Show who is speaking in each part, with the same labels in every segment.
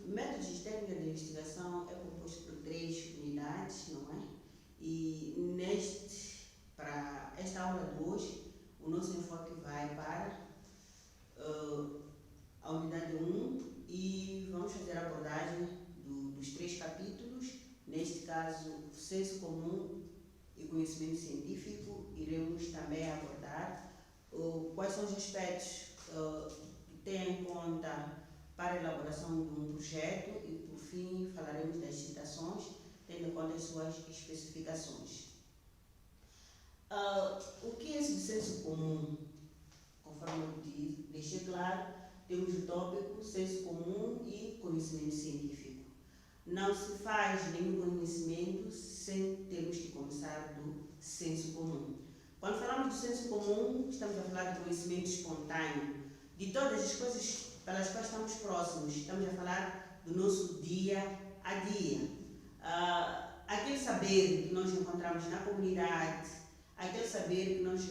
Speaker 1: Métodos de técnica de investigação é composto por 3 unidades, não é? E para esta aula de hoje, o nosso enfoque vai para a unidade 1 e vamos fazer a abordagem dos 3 capítulos. Neste caso, senso comum e conhecimento científico. Iremos também abordar quais são os aspectos que têm em conta para a elaboração de um projeto e, por fim, falaremos das citações, tendo em conta as suas especificações. O que é esse senso comum? Conforme eu deixei claro, temos o tópico senso comum e conhecimento científico. Não se faz nenhum conhecimento sem termos que começar do senso comum. Quando falamos do senso comum, estamos a falar de conhecimento espontâneo, de todas as coisas pelas quais estamos próximos. Estamos a falar do nosso dia a dia. Aquele saber que nós encontramos na comunidade, aquele saber que nós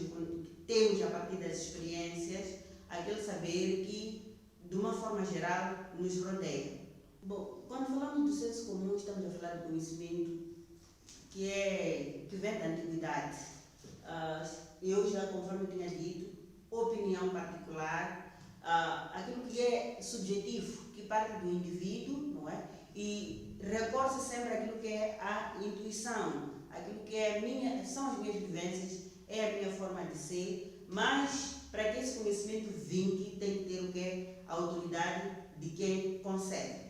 Speaker 1: temos a partir das experiências, aquele saber que, de uma forma geral, nos rodeia. Bom, quando falamos do senso comum, estamos a falar de conhecimento que vem da antiguidade. Eu já, conforme tinha dito, opinião particular, aquilo que é subjetivo, que parte do indivíduo, não é? E recorre sempre aquilo que é a intuição, aquilo que são as minhas vivências, é a minha forma de ser, mas para que esse conhecimento vinque, tem que ter o que é a autoridade de quem concede.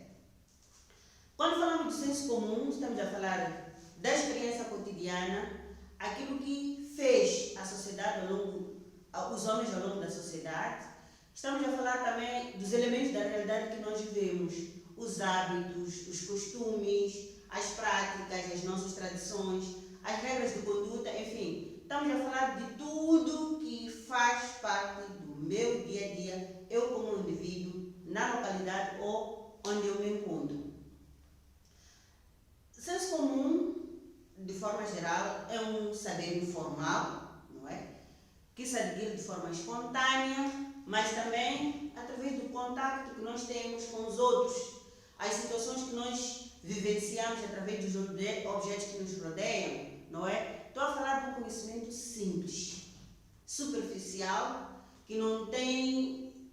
Speaker 1: Quando falamos do senso comum, estamos a falar da experiência cotidiana, aquilo que fez a sociedade os homens ao longo da sociedade. Estamos a falar também dos elementos da realidade que nós vivemos, os hábitos, os costumes, as práticas, as nossas tradições, as regras de conduta, enfim. Estamos a falar de tudo que faz parte do meu dia a dia, eu como indivíduo, na localidade ou onde eu me encontro. Senso comum, de forma geral, é um saber informal, não é? Que se adquire de forma espontânea, mas também através do contacto que nós temos com os outros, as situações que nós vivenciamos através dos objetos que nos rodeiam, não é? Estou a falar de um conhecimento simples, superficial, que não tem,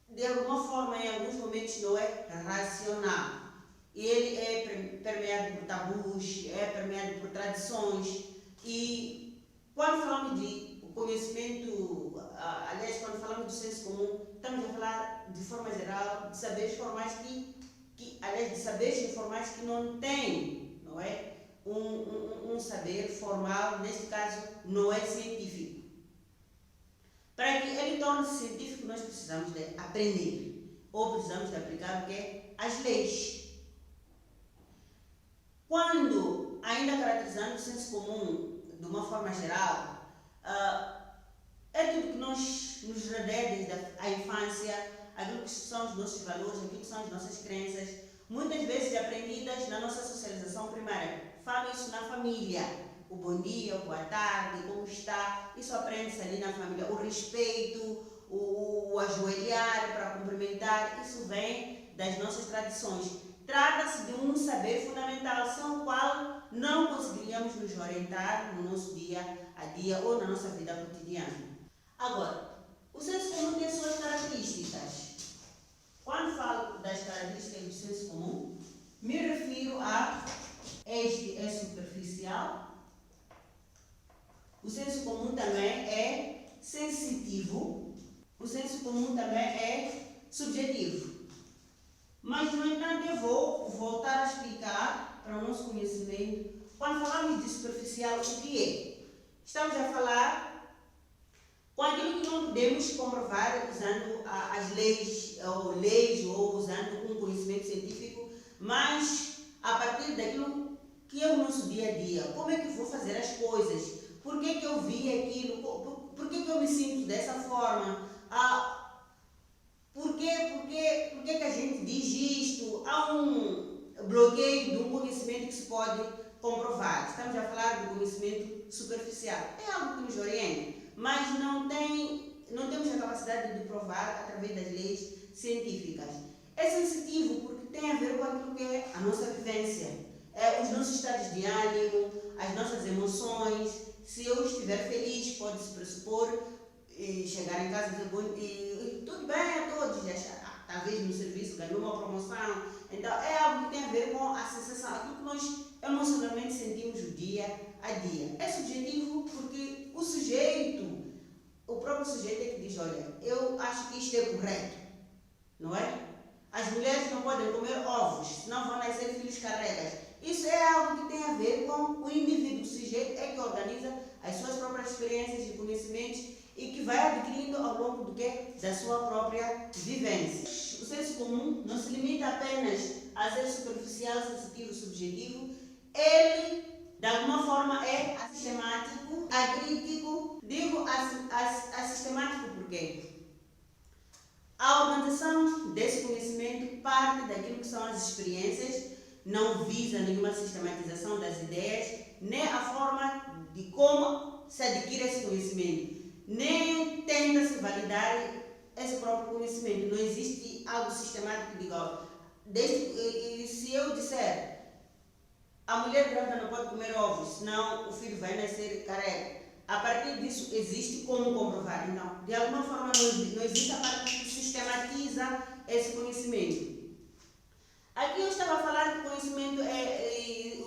Speaker 1: de alguma forma, em alguns momentos, não é racional. E ele é permeado por tabus, é permeado por tradições. E quando falamos de conhecimento, aliás, quando falamos do senso comum, estamos a falar de forma geral de saberes formais de saberes informais que não têm, não é? Um saber formal, neste caso, não é científico. Para que ele torne-se científico, nós precisamos de aprender, ou precisamos de aplicar o que é as leis. Quando, ainda caracterizando o senso comum de uma forma geral, é tudo que nos rodeia desde a infância, aquilo que são os nossos valores, aquilo que são as nossas crenças, muitas vezes aprendidas na nossa socialização primária. Falo isso na família. O bom dia, o boa tarde, como está, isso aprende-se ali na família. O respeito, o ajoelhar para cumprimentar, isso vem das nossas tradições. Trata-se de um saber fundamental, sem o qual não conseguiríamos nos orientar no nosso dia a dia ou na nossa vida cotidiana. Agora, o senso comum tem suas características. Quando falo das características do senso comum, me refiro a este é superficial. O senso comum também é sensitivo. O senso comum também é subjetivo. Mas, no entanto, eu vou voltar a explicar para o nosso conhecimento. Quando falamos de superficial, o que é? Estamos a falar com aquilo que não podemos comprovar usando as leis ou usando um conhecimento científico, mas a partir daquilo que é o nosso dia a dia. Como é que eu vou fazer as coisas? Por que eu vi aquilo? Por que eu me sinto dessa forma? Por que a gente diz isto? Há um bloqueio de um conhecimento que se pode comprovar. Estamos a falar do conhecimento superficial. É algo que nos orienta, mas não temos a capacidade de provar através das leis científicas. É sensitivo porque tem a ver com aquilo que é a nossa vivência, os nossos estados de ânimo, as nossas emoções. Se eu estiver feliz, pode-se pressupor chegar em casa e dizer e tudo bem a todos, e achar, talvez no serviço ganhou uma promoção. Então é algo que tem a ver com a sensação, aquilo que nós emocionalmente sentimos o dia a dia. É subjetivo porque o próprio sujeito é que diz, olha, eu acho que isto é correto, não é? As mulheres não podem comer ovos, senão vão nascer filhos carecas. Isso é algo que tem a ver com o indivíduo. O sujeito é que organiza as suas próprias experiências e conhecimentos e que vai adquirindo ao longo do quê? Da sua própria vivência. O senso comum não se limita apenas a ser superficial, sensitivo, subjetivo. Ele, de alguma forma, é assistemático, acrítico. Digo assistemático porque a organização desse conhecimento parte daquilo que são as experiências, não visa nenhuma sistematização das ideias, nem a forma de como se adquire esse conhecimento, nem tenta-se validar esse próprio conhecimento. Não existe algo sistemático de igual. Se eu disser a mulher grávida não pode comer ovos, senão o filho vai nascer careca, a partir disso existe como comprovar. Então, de alguma forma não existe a parte que sistematiza esse conhecimento. Aqui eu estava a falar que o conhecimento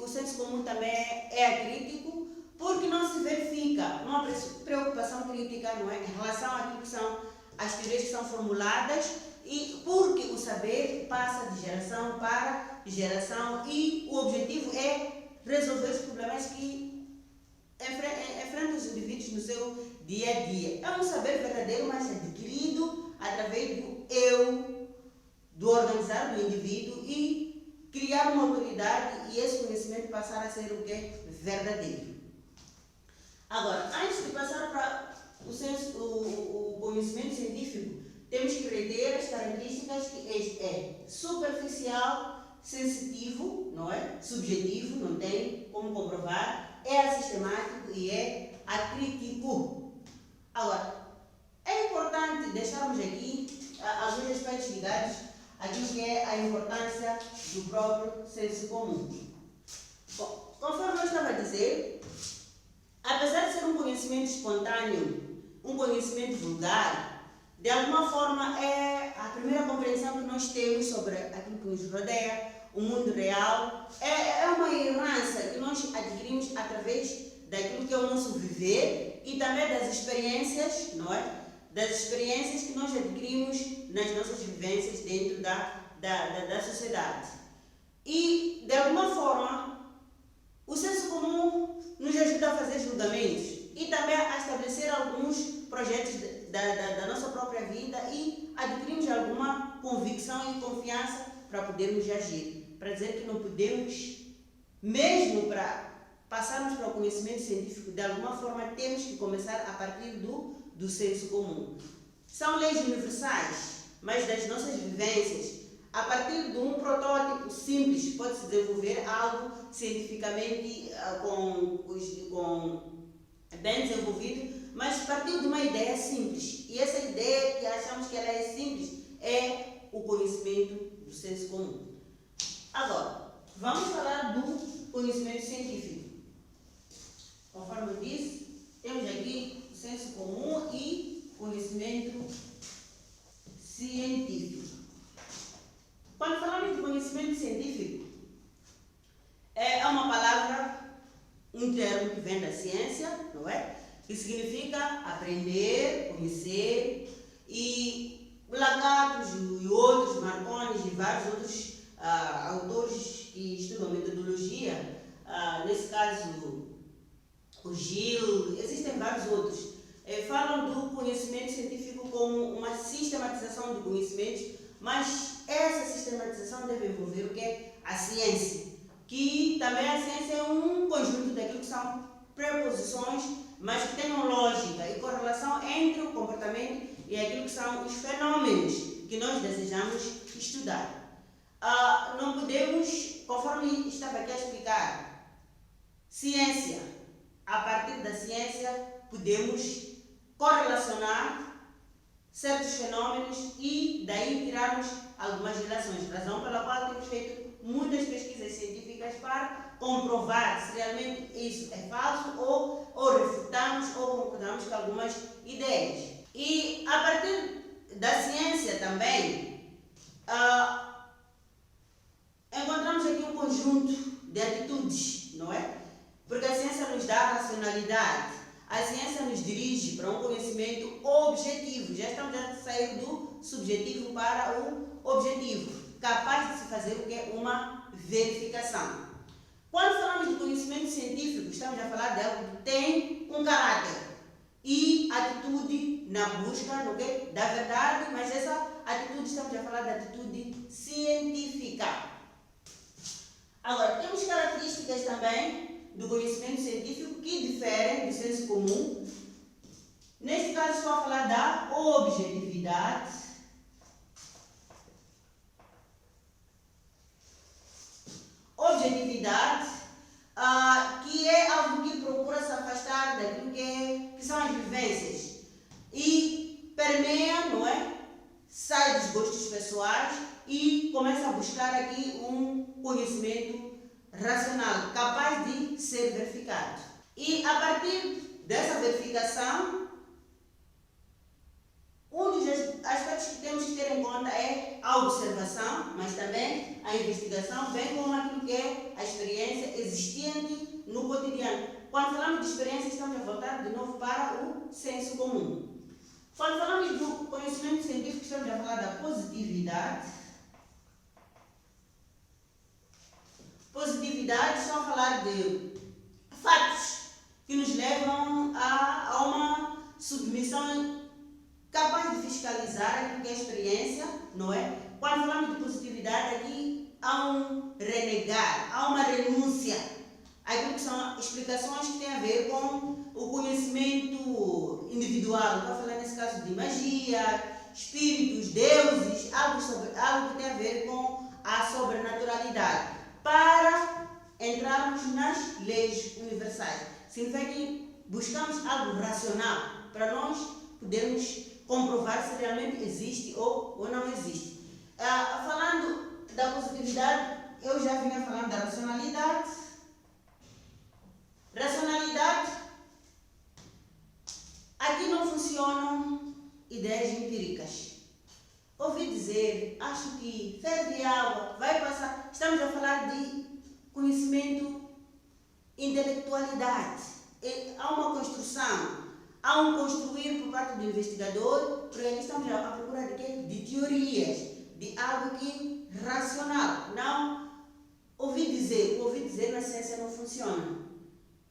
Speaker 1: o senso comum também é acrítico, porque não se verifica uma preocupação crítica, não é, em relação àquilo que são as teorias que são formuladas, e porque o saber passa de geração para geração e o objetivo é resolver os problemas que enfrentam os indivíduos no seu dia a dia. É um saber verdadeiro, mas adquirido através do eu, do organizar do indivíduo e criar uma autoridade e esse conhecimento passar a ser o que? Verdadeiro. Agora, antes de passar para o conhecimento científico, temos que reter as características que este é superficial, sensitivo, não é? Subjetivo, não tem como comprovar, é assistemático e é acrítico. Agora, é importante deixarmos aqui alguns aspectos ligados àquilo que é a importância do próprio senso comum. Bom, conforme eu estava a dizer, apesar de ser um conhecimento espontâneo, um conhecimento vulgar, de alguma forma é a primeira compreensão que nós temos sobre aquilo que nos rodeia, o mundo real, é uma herança que nós adquirimos através daquilo que é o nosso viver e também das experiências, não é? Das experiências que nós adquirimos nas nossas vivências dentro da sociedade. E, de alguma forma, o senso comum nos ajuda a fazer julgamentos e também a estabelecer alguns projetos da nossa própria vida e adquirimos alguma convicção e confiança para podermos agir. Para dizer que não podemos, mesmo para passarmos para o conhecimento científico, de alguma forma temos que começar a partir do senso comum. São leis universais, mas das nossas vivências, a partir de um protótipo simples, pode-se desenvolver algo cientificamente bem desenvolvido, mas partiu de uma ideia simples. E essa ideia que achamos que ela é simples é o conhecimento do senso comum. Agora, vamos falar do conhecimento científico. Conforme eu disse, temos aqui o senso comum e conhecimento científico. Quando falamos de conhecimento científico, é uma palavra, um termo que vem da ciência, não é? Que significa aprender, conhecer, e Lacatos e outros, Marconi e vários outros autores que estudam metodologia, nesse caso o Gil, existem vários outros, falam do conhecimento científico como uma sistematização de conhecimentos, mas essa sistematização deve envolver o que? A ciência, que também a ciência é um conjunto daquilo que são preposições, mas que tenham lógica e correlação entre o comportamento e aquilo que são os fenômenos que nós desejamos estudar. Não podemos, conforme estava aqui a explicar, ciência, a partir da ciência podemos correlacionar certos fenômenos e daí tirarmos algumas relações, razão pela qual temos feito muitas pesquisas científicas para comprovar se realmente isso é falso ou refutamos ou concordamos com algumas ideias. E a partir da ciência também, encontramos aqui um conjunto de atitudes, não é? Porque a ciência nos dá racionalidade, a ciência nos dirige para um conhecimento objetivo. Já estamos a sair do subjetivo para o objetivo, capaz de se fazer o que é uma verificação. Quando falamos de conhecimento científico, estamos a falar de algo que tem um caráter e atitude na busca da verdade, mas essa atitude, estamos a falar da atitude científica. Agora, temos características também do conhecimento científico que diferem do senso comum. Neste caso, estou a falar da objetividade, que é algo que procura se afastar daquilo que são as vivências e permeia, não é? Sai dos gostos pessoais e começa a buscar aqui um conhecimento racional, capaz de ser verificado. E a partir dessa verificação, um dos aspectos que temos que ter em conta é a observação, mas também a investigação, bem como aquilo que é a experiência existente no cotidiano. Quando falamos de experiência, estamos a voltar de novo para o senso comum. Quando falamos do conhecimento científico, estamos a falar da positividade. Positividade, estou a falar de fatos que nos levam a uma submissão capaz de fiscalizar aquilo que é a experiência, não é? Quando falamos de positividade, aqui há um renegar, há uma renúncia àquilo que são explicações que têm a ver com o conhecimento individual. Estou a falar nesse caso de magia, espíritos, deuses, algo que tem a ver com a sobrenaturalidade, para entrarmos nas leis universais. Significa que buscamos algo racional para nós podermos comprovar se realmente existe ou não existe. Falando da positividade, eu já vinha falando da racionalidade. Racionalidade, aqui não funcionam ideias empíricas. Ouvi dizer, acho que ferve água, vai passar. Estamos a falar de conhecimento, intelectualidade. Há uma construção, há um construir por parte do investigador, porque aqui estamos à procura de quê? De teorias, de algo que racional. Não ouvi dizer, o ouvir dizer na ciência não funciona.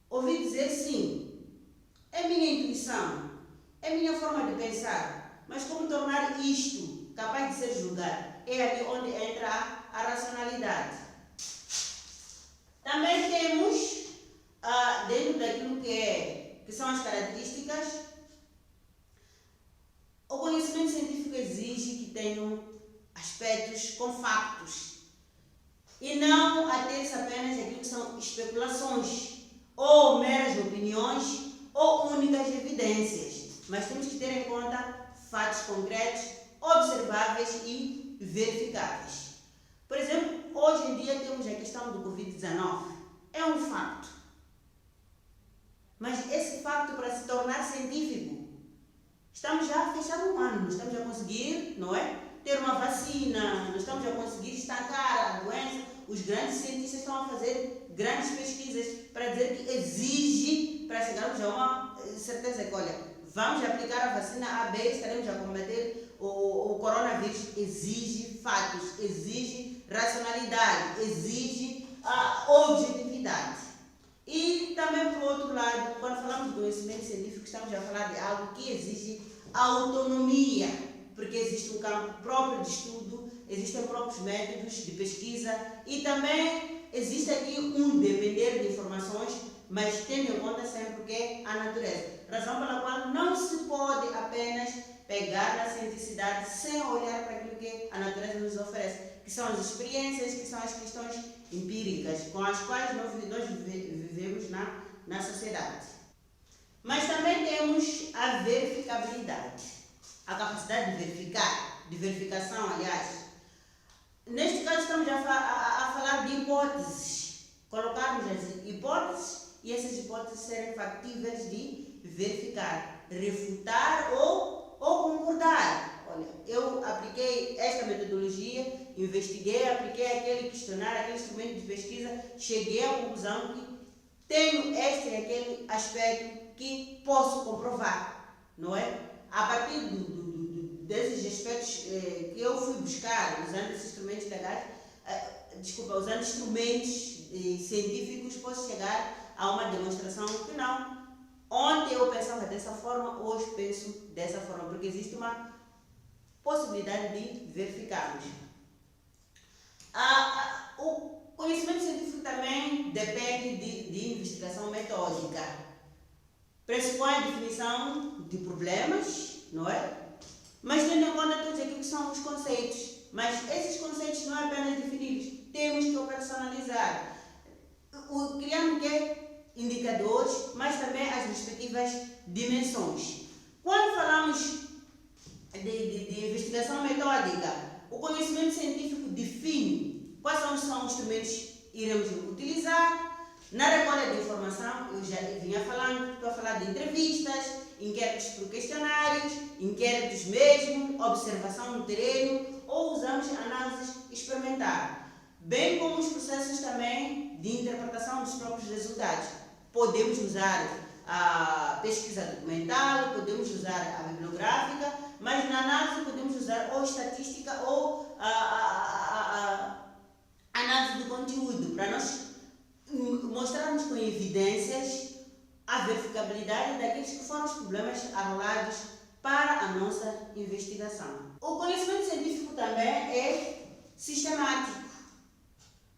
Speaker 1: Ouvi dizer sim, é minha intuição, é minha forma de pensar, mas como tornar isto capaz de ser julgado? É ali onde entra a racionalidade. Também temos, dentro daquilo que são as características, o conhecimento científico exige que tenham aspectos com factos e não ater-se apenas àquilo que são especulações ou meras opiniões ou únicas evidências, mas temos que ter em conta fatos concretos, observáveis e verificáveis. Por exemplo, hoje em dia temos a questão do Covid-19. É um facto. Mas esse facto, para se tornar científico, estamos já a fechar um ano, não estamos a conseguir, não é? Ter uma vacina, não estamos a conseguir estancar a doença. Os grandes cientistas estão a fazer grandes pesquisas para dizer que exige, para chegarmos a uma certeza que, olha, vamos aplicar a vacina A, B, estaremos a combater o coronavírus. Exige fatos, exige racionalidade, exige a objetividade. E também, por outro lado, quando falamos de conhecimento científico, estamos a falar de algo que exige autonomia, porque existe um campo próprio de estudo, existem próprios métodos de pesquisa e também existe aqui um depender de informações, mas tendo em conta sempre o que é a natureza. Razão pela qual não se pode apenas pegar na cientificidade sem olhar para aquilo que a natureza nos oferece, que são as experiências, que são as questões empíricas com as quais nós vivemos na sociedade. Mas também temos a verificabilidade. a capacidade de verificar, de verificação, aliás. Neste caso estamos a falar de hipóteses, colocarmos as hipóteses e essas hipóteses serem factíveis de verificar, refutar ou concordar. Olha, eu apliquei esta metodologia, investiguei, apliquei aquele questionário, aquele instrumento de pesquisa, cheguei à conclusão que tenho este e aquele aspecto que posso comprovar, não é? A partir desses aspectos que eu fui buscar, usando esses instrumentos legais, usando instrumentos científicos, posso chegar a uma demonstração que não. Ontem eu pensava dessa forma, hoje penso dessa forma, porque existe uma possibilidade de verificarmos. O conhecimento científico também depende de investigação metódica. Pressupõe a definição de problemas, não é? Mas tendo em conta todos aquilo que são os conceitos. Mas esses conceitos não é apenas definidos, temos que operacionalizar. Criando indicadores, mas também as respectivas dimensões. Quando falamos de investigação metódica, o conhecimento científico define quais são os instrumentos que iremos utilizar. Na recolha de informação, eu já vinha falando, estou a falar de entrevistas, inquéritos por questionários, inquéritos mesmo, observação no terreno, ou usamos análise experimental, bem como os processos também de interpretação dos próprios resultados. Podemos usar a pesquisa documental, podemos usar a bibliográfica, mas na análise podemos usar ou estatística ou a análise do conteúdo, para nós mostrarmos com evidências a verificabilidade daqueles que foram os problemas arrolados para a nossa investigação. O conhecimento científico também é sistemático.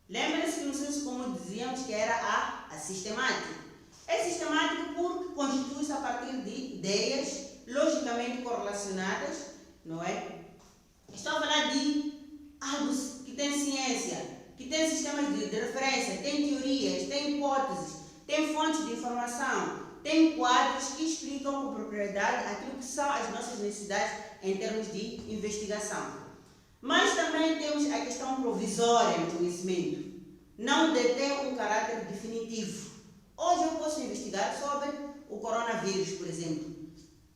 Speaker 1: Lembra-se que no senso comum dizíamos que era a sistemática. É sistemático porque constitui-se a partir de ideias logicamente correlacionadas, não é? Estou a falar de algo que tem ciência, que tem sistemas de referência, tem teorias, tem hipóteses, tem fontes de informação, tem quadros que explicam com propriedade aquilo que são as nossas necessidades em termos de investigação. Mas também temos a questão provisória no conhecimento. Não detém um caráter definitivo. Hoje eu posso investigar sobre o coronavírus, por exemplo,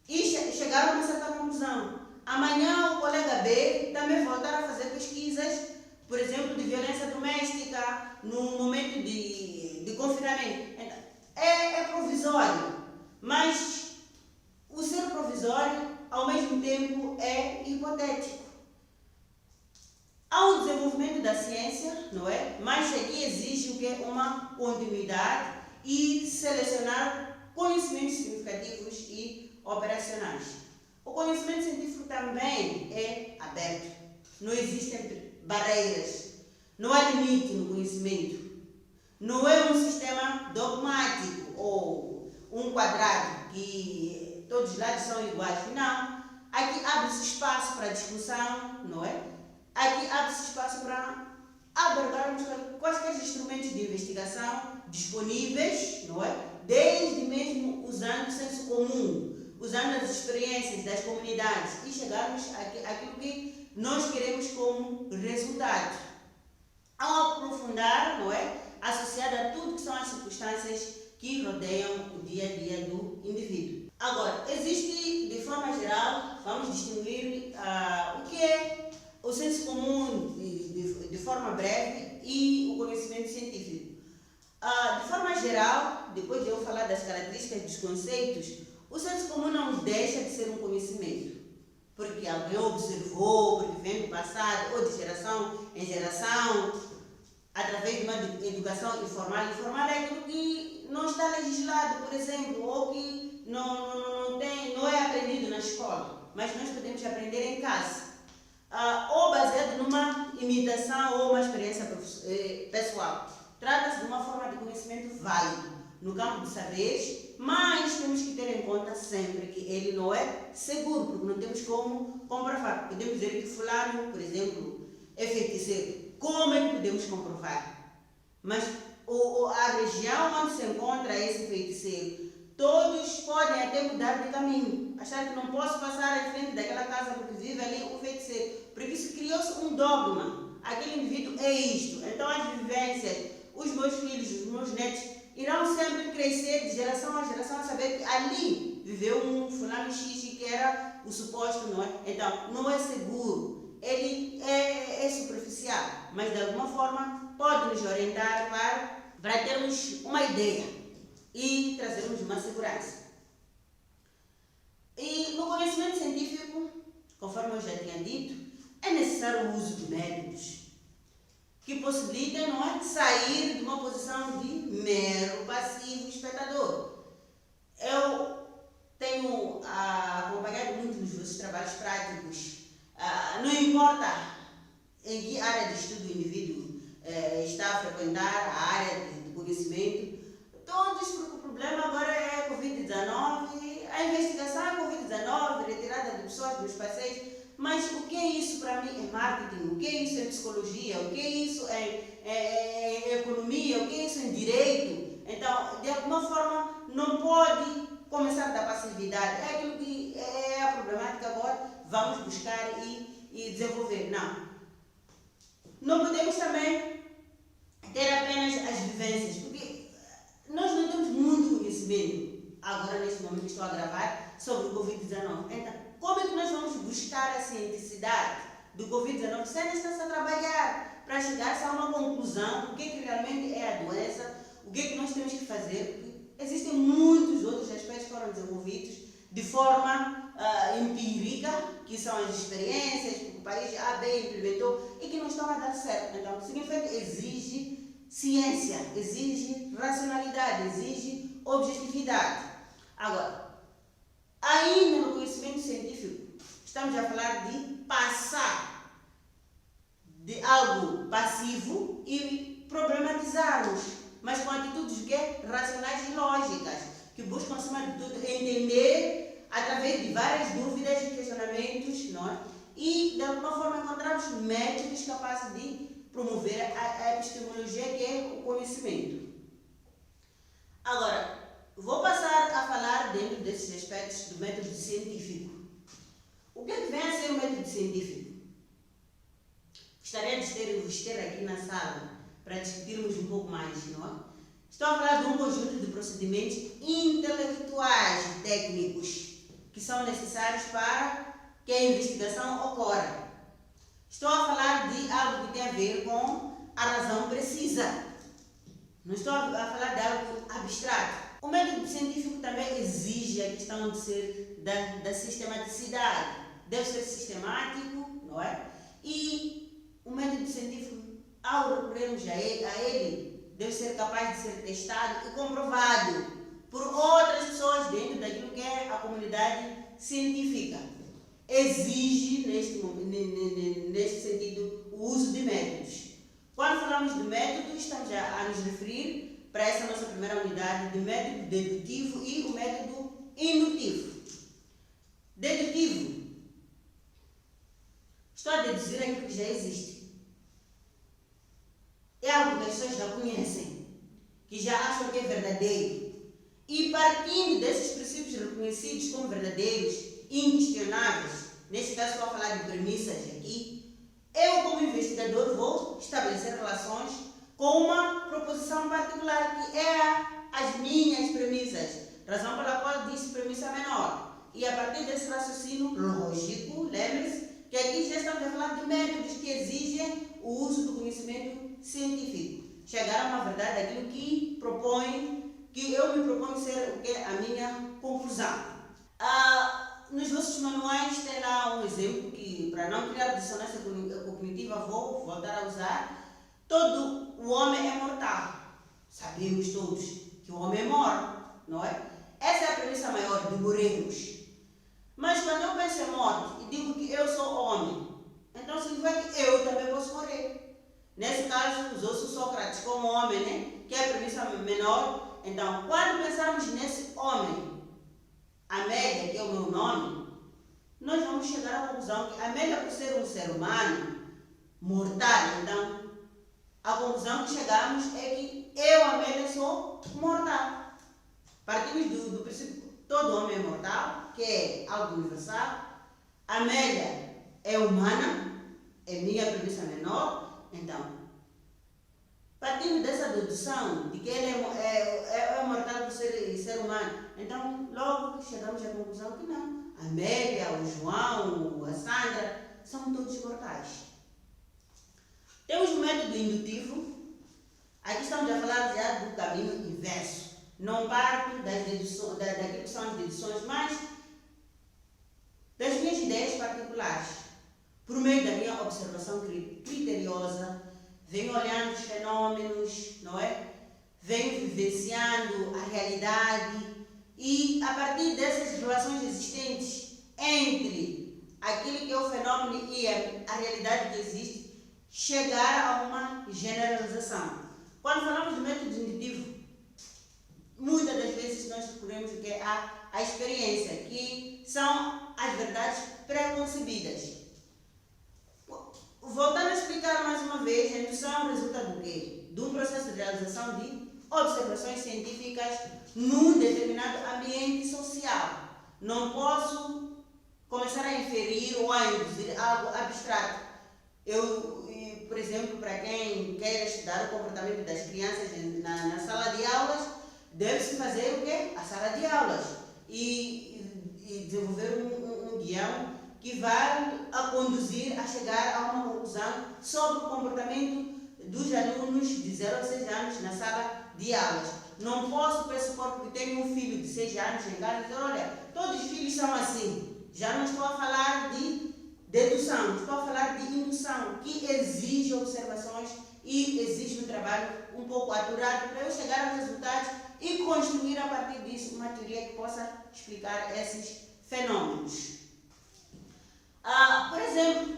Speaker 1: e chegar a uma certa conclusão. Amanhã o colega B também voltar a fazer pesquisas, por exemplo, de violência doméstica, no momento de confinamento. É provisório, mas o ser provisório, ao mesmo tempo, é hipotético. Há um desenvolvimento da ciência, não é? Mas aqui exige o quê? Uma continuidade e selecionar conhecimentos significativos e operacionais. O conhecimento científico também é aberto. Não existem barreiras. Não há limite no conhecimento. Não é um sistema dogmático ou um quadrado que todos os lados são iguais. Não. Aqui abre-se espaço para discussão, não é? Aqui abre-se espaço para abordarmos quaisquer instrumentos de investigação disponíveis, não é? Desde mesmo usando o senso comum, usando as experiências das comunidades e chegarmos àquilo que nós queremos como resultado. Ao aprofundar, não é? Associado a tudo que são as circunstâncias que rodeiam o dia a dia do indivíduo. Agora, existe, de forma geral, vamos distinguir o que é o senso comum de forma breve e o conhecimento científico. De forma geral, depois de eu falar das características dos conceitos, o senso comum não deixa de ser um conhecimento, porque alguém observou, porque vem do passado, ou de geração em geração, através de uma educação informal. Informal é aquilo que não está legislado, por exemplo, ou que não é aprendido na escola, mas nós podemos aprender em casa. Ou baseado numa imitação ou uma experiência pessoal. Trata-se de uma forma de conhecimento válido no campo de saberes, mas temos que ter em conta sempre que ele não é seguro, porque não temos como comprovar. Podemos dizer que fulano, por exemplo, é feiticeiro. Como é que podemos comprovar? Mas a região onde se encontra esse feiticeiro todos podem até mudar de caminho, achar que não posso passar em frente daquela casa porque vive ali o feiticeiro, porque isso criou-se um dogma, aquele indivíduo é isto, então as vivências, os meus filhos, os meus netos, irão sempre crescer de geração a geração a saber que ali viveu um fulano xixi que era o suposto, não é? Então, não é seguro, ele é superficial, mas de alguma forma pode nos orientar para termos uma ideia e trazermos uma segurança. E no conhecimento científico, conforme eu já tinha dito, é necessário o uso de métodos que possibilitem, não é, sair de uma posição de mero passivo espectador. Eu tenho acompanhado muito nos vossos trabalhos práticos, não importa em que área de estudo o indivíduo está a frequentar, a área de conhecimento, todos, porque o problema agora é a Covid-19, a investigação é Covid-19, retirada de pessoas dos passeios, mas o que é isso para mim é marketing, o que é isso é psicologia, o que é isso é economia, o que é isso é direito. Então, de alguma forma, não pode começar da passividade. É aquilo que é a problemática agora, vamos buscar e desenvolver. Não podemos também ter apenas as vivências, porque nós não temos muito conhecimento, agora neste momento que estou a gravar, sobre o Covid-19. Então, como é que nós vamos buscar a cientificidade do Covid-19 se ainda está a trabalhar para chegar a uma conclusão do que realmente é a doença, o que nós temos que fazer? Porque existem muitos outros aspectos que foram desenvolvidos de forma empírica, que são as experiências que o país A, B implementou e que não estão a dar certo. Então, significa que exige ciência, exige racionalidade, exige objetividade. Agora, ainda no conhecimento científico, estamos a falar de passar de algo passivo e problematizarmos, mas com atitudes racionais e lógicas, que buscam, acima de tudo, entender através de várias dúvidas e questionamentos, não é? E, de alguma forma, encontrarmos métodos capazes de promover a epistemologia, que é o conhecimento. Agora, vou passar a falar dentro desses aspectos do método científico. O que é que vem a ser o método científico? Gostaria de vos ter aqui na sala para discutirmos um pouco mais, não é? Estou a falar de um conjunto de procedimentos intelectuais e técnicos que são necessários para que a investigação ocorra. Estou a falar de algo que tem a ver com a razão precisa. Não estou a falar de algo abstrato. O método científico também exige a questão de ser da sistematicidade. Deve ser sistemático, não é? E o método científico, ao recorrermos a ele, deve ser capaz de ser testado e comprovado por outras pessoas dentro daquilo que é a comunidade científica. Exige, neste sentido, o uso de métodos. Quando falamos de método, estamos a nos referir para essa nossa primeira unidade de método dedutivo e o método indutivo. Dedutivo. Estou a deduzir aquilo que já existe. É algo que as pessoas já conhecem, que já acham que é verdadeiro. E partindo desses princípios reconhecidos como verdadeiros, inquestionáveis, neste caso estou a falar de premissas aqui, eu como investigador vou estabelecer relações com uma proposição particular, que é as minhas premissas, razão pela qual disse premissa menor. E a partir desse raciocínio lógico, lembre-se que aqui já estamos a falar de métodos que exigem o uso do conhecimento científico. Chegar a uma verdade, aquilo que eu me proponho ser o que é a minha conclusão. Nos vossos manuais tem lá um exemplo que, para não criar dissonância cognitiva, vou voltar a usar. Todo o homem é mortal. Sabemos todos que o homem morre, não é? Essa é a premissa maior de morremos. Mas quando eu penso em morte e digo que eu sou homem, então significa que eu também posso morrer. Nesse caso, usou-se Sócrates como homem, né? Que é a premissa menor. Então, quando pensarmos nesse homem, Amélia, que é o meu nome, nós vamos chegar à conclusão que Amélia, por ser um ser humano mortal, então, a conclusão que chegamos é que eu, Amélia, sou mortal. Partimos do princípio que todo homem é mortal, que é algo universal. A Amélia é humana, é minha premissa menor, então partimos dessa dedução de que ele é mortal por ser humano. Então, logo chegamos à conclusão que não. A Amélia, o João, a Sandra, são todos mortais. Temos o método indutivo. Aqui estamos a falar já do caminho inverso. Não parto daquilo que são as deduções, mas das minhas ideias particulares. Por meio da minha observação criteriosa, venho olhando os fenômenos, não é? Venho vivenciando a realidade e, a partir dessas relações existentes entre aquilo que é o fenômeno e a realidade que existe, chegar a uma generalização. Quando falamos do método indutivo, muitas das vezes nós recorremos o que é a experiência, que são as verdades preconcebidas. Voltando a explicar mais uma vez, a indução resulta do quê? De um processo de realização de observações científicas num determinado ambiente social. Não posso começar a inferir ou a induzir algo abstrato. Por exemplo, para quem quer estudar o comportamento das crianças na sala de aulas, deve-se fazer o quê? A sala de aulas e desenvolver um guião que vai a conduzir a chegar a uma conclusão sobre o comportamento dos alunos de 0 a 6 anos na sala de aulas. Não posso pressupor que tenho um filho de 6 anos em casa e dizer, olha, todos os filhos são assim. Já não estou a falar de dedução, estou a falar de indução, que exige observações e exige um trabalho um pouco aturado para eu chegar aos resultados e construir a partir disso uma teoria que possa explicar esses fenômenos. Por exemplo,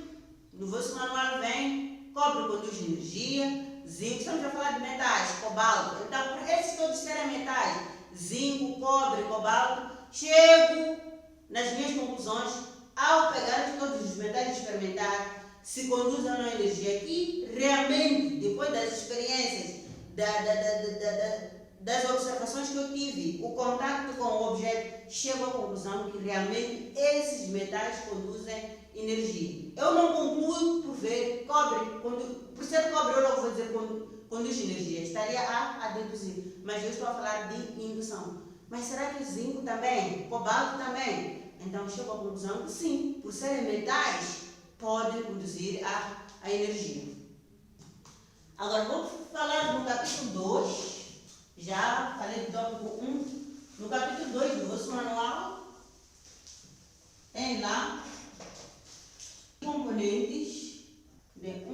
Speaker 1: no vosso manual vem cobre conduz energia, zinco, estamos a falar de metais, cobalto. Então, por esses todos serem metais, zinco, cobre, cobalto, chego nas minhas conclusões ao pegar todos os metais e experimentar se conduzem ou não energia. E realmente, depois das experiências, das observações que eu tive, o contato com o objeto, chego à conclusão que realmente esses metais conduzem energia. Eu não concluo por ver cobre, por ser cobre eu logo vou dizer conduz energia, estaria a deduzir, mas eu estou a falar de indução. Mas será que o zinco também? Cobalto também? Então chego à conclusão que sim, por serem metais, podem conduzir a energia. Agora vou falar no capítulo 2. Já falei do tópico 1. No capítulo 2 do vosso manual, tem lá componentes de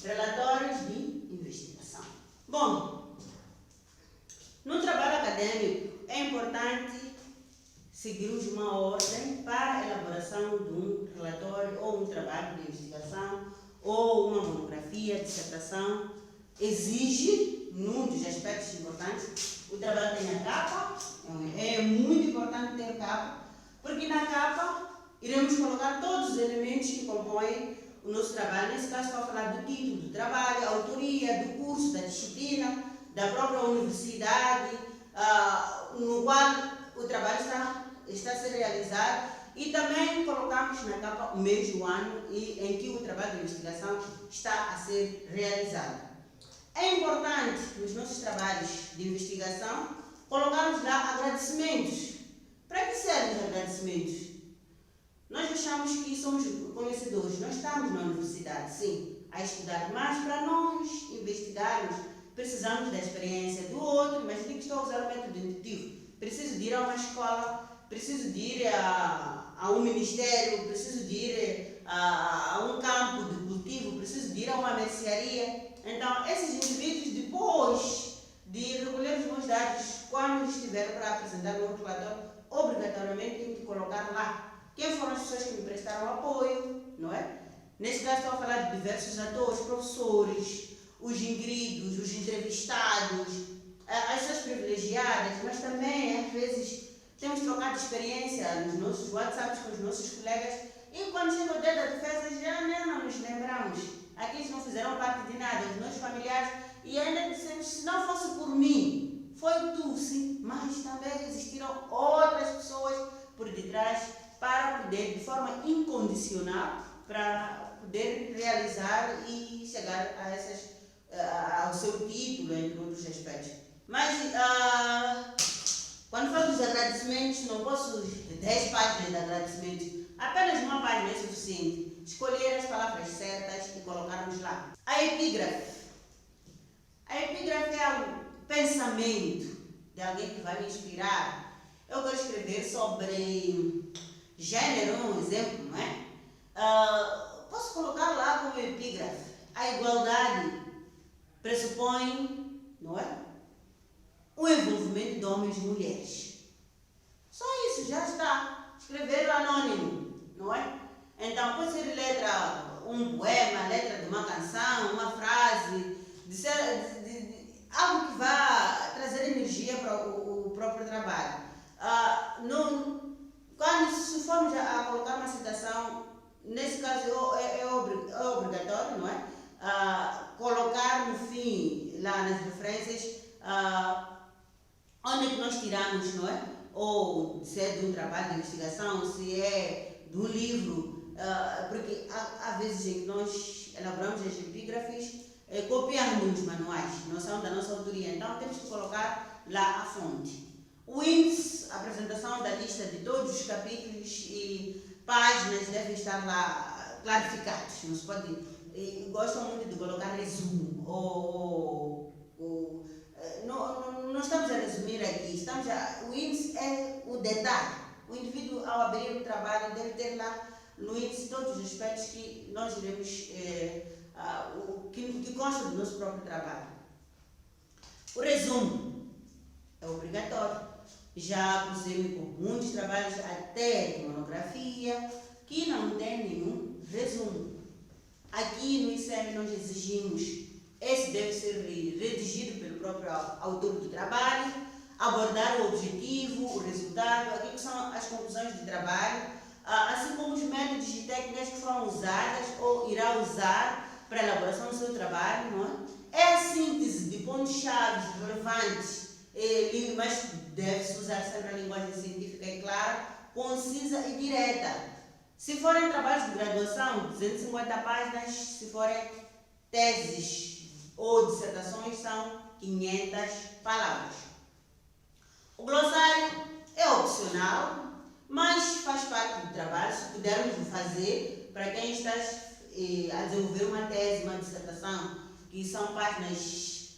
Speaker 1: relatórios de investigação. Bom, no trabalho acadêmico é importante seguirmos uma ordem para a elaboração de um relatório ou um trabalho de investigação ou uma monografia, dissertação. Exige, num dos aspectos importantes, o trabalho tem a capa. É muito importante ter capa, porque na capa iremos colocar todos os elementos que compõem o nosso trabalho. Nesse caso, estou a falar do título do trabalho, a autoria, do curso, da disciplina, da própria universidade, no qual o trabalho está a ser realizado, e também colocamos na capa o mês do ano em que o trabalho de investigação está a ser realizado. É importante nos nossos trabalhos de investigação colocarmos lá agradecimentos. Para que servem os agradecimentos? Nós achamos que somos conhecedores, nós estamos na universidade, sim, a estudar, mas para nós investigarmos precisamos da experiência do outro. Mas que estou a usar o método indutivo. Preciso de ir a uma escola, preciso de ir a um ministério, preciso de ir a um campo de cultivo, preciso de ir a uma mercearia. Então, esses indivíduos, depois de recolher os meus dados, quando estiver para apresentar o meu relatório, obrigatoriamente tenho que colocar lá quem foram as pessoas que me prestaram apoio, não é? Nesse caso, estou a falar de diversos atores, professores, os ingridos, os entrevistados, as pessoas privilegiadas, mas também, às vezes, temos trocado experiência nos nossos WhatsApps com os nossos colegas, e quando chega o dia da defesa, já não nos lembramos. Aqueles não fizeram parte de nada, os nossos familiares, e ainda dissemos, se não fosse por mim, foi tu, sim, mas também existiram outras pessoas por detrás para poder, de forma incondicional, para poder realizar e chegar a ao seu título, entre outros aspectos. Mas quando falo dos agradecimentos, não posso 10 páginas de agradecimentos, apenas uma página é suficiente. Escolher as palavras certas e colocarmos lá. A epígrafe. A epígrafe é um pensamento de alguém que vai me inspirar. Eu vou escrever sobre gênero, um exemplo, não é? Posso colocar lá como epígrafe. A igualdade pressupõe, não é? O envolvimento de homens e mulheres. Só isso, já está. Escrever anônimo, não é? Então, pode ser letra, um poema, letra de uma canção, uma frase, algo que vá trazer energia para o próprio trabalho. Se formos a colocar uma citação, nesse caso é obrigatório, não é? Colocar no fim, lá nas referências, onde é que nós tiramos, não é? Ou se é de um trabalho de investigação, se é de um livro, porque há vezes em que nós elaboramos as epígrafes copiando os manuais, não são da nossa autoria, então temos que colocar lá a fonte. O índice, a apresentação da lista de todos os capítulos e páginas devem estar lá clarificados, não se pode... Gostam muito de colocar resumo, não estamos a resumir aqui, o índice é o detalhe. O indivíduo, ao abrir o trabalho, deve ter lá no índice todos os aspectos que nós iremos, que consta do nosso próprio trabalho. O resumo é obrigatório. Já cruzei com muitos trabalhos, até de monografia, que não tem nenhum resumo. Aqui no ICM nós exigimos, esse deve ser redigido pelo próprio autor do trabalho, abordar o objetivo, o resultado, aquilo que são as conclusões do trabalho, assim como os métodos e técnicas que foram usadas ou irá usar para a elaboração do seu trabalho, não é? É a síntese de pontos-chave relevantes, mas deve-se usar sempre a linguagem científica e clara, concisa e direta. Se forem trabalhos de graduação, 250 páginas, se forem teses ou dissertações, são 500 palavras. O glossário é opcional, mas faz parte do trabalho, se pudermos fazer, para quem está a desenvolver uma tese, uma dissertação, que são páginas,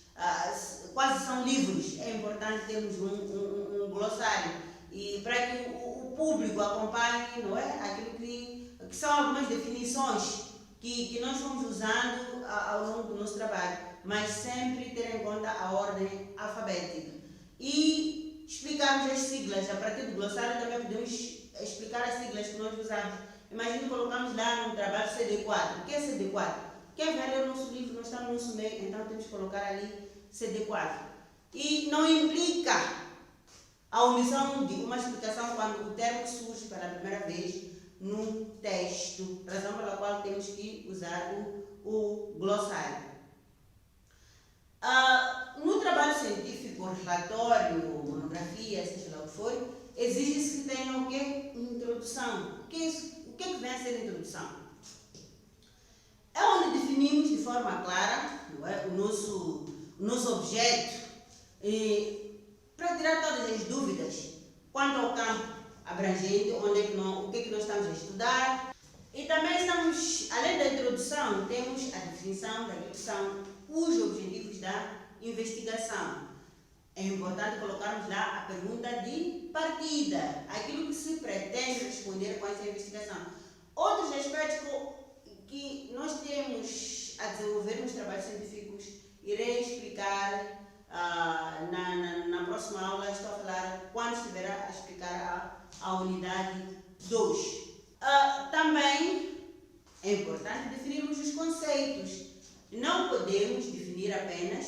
Speaker 1: quase são livros, é importante termos um glossário. E para que o público acompanhe, não é? Aquilo que são algumas definições que nós vamos usando ao longo do nosso trabalho, mas sempre ter em conta a ordem alfabética. E explicarmos as siglas. A partir do glossário também podemos explicar as siglas que nós usamos. Imagina, colocamos lá no trabalho CD4. O que é CD4? Quem vai ler o nosso livro não está no nosso meio, então temos que colocar ali CD4. E não implica a omissão de uma explicação quando o termo surge pela primeira vez no texto, razão pela qual temos que usar o glossário. No trabalho científico, relatório, monografia, seja lá o que for, exige-se que tenha o quê? Introdução. O que é que vem a ser introdução? É onde definimos de forma clara, não é, o nosso objeto, para tirar todas as dúvidas quanto ao campo abrangente, o que é que nós estamos a estudar. E também além da introdução, temos a definição daquilo que são os objetivos da investigação. É importante colocarmos lá a pergunta de partida, aquilo que se pretende responder com essa investigação. Outros aspectos que nós temos a desenvolver nos trabalhos científicos, irei explicar na próxima aula. Estou a falar quando estiver a explicar a unidade 2. Também é importante definirmos os conceitos. Não podemos definir apenas,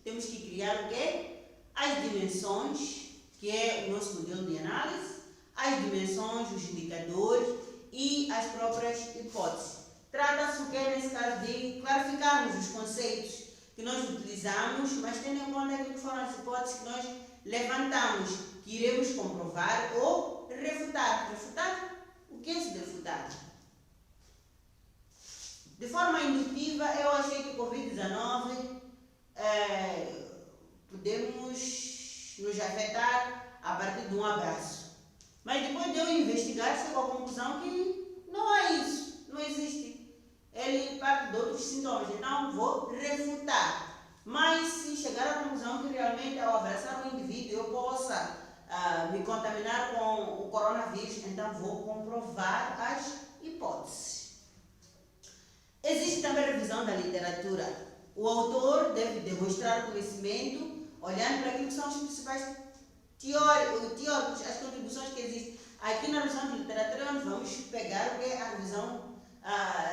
Speaker 1: temos que criar o quê? As dimensões, que é o nosso modelo de análise, as dimensões, os indicadores e as próprias hipóteses. Trata-se, o que nesse caso, de clarificarmos os conceitos, que nós utilizamos, mas tendo em conta aquilo que foram as hipóteses que nós levantamos, que iremos comprovar ou refutar. Refutar? O que é isso de refutar? De forma indutiva, eu achei que o Covid-19 podemos nos afetar a partir de um abraço. Mas depois de eu investigar, chego à conclusão que não é isso, não existe. Ele parte de outros sintomas, então vou refutar. Mas se chegar à conclusão que realmente ao abraçar um indivíduo eu possa me contaminar com o coronavírus, então vou comprovar as hipóteses. Existe também a revisão da literatura. O autor deve demonstrar conhecimento olhando para aquilo que são os principais teóricos, as contribuições que existem. Aqui na revisão de literatura nós vamos pegar o que é a revisão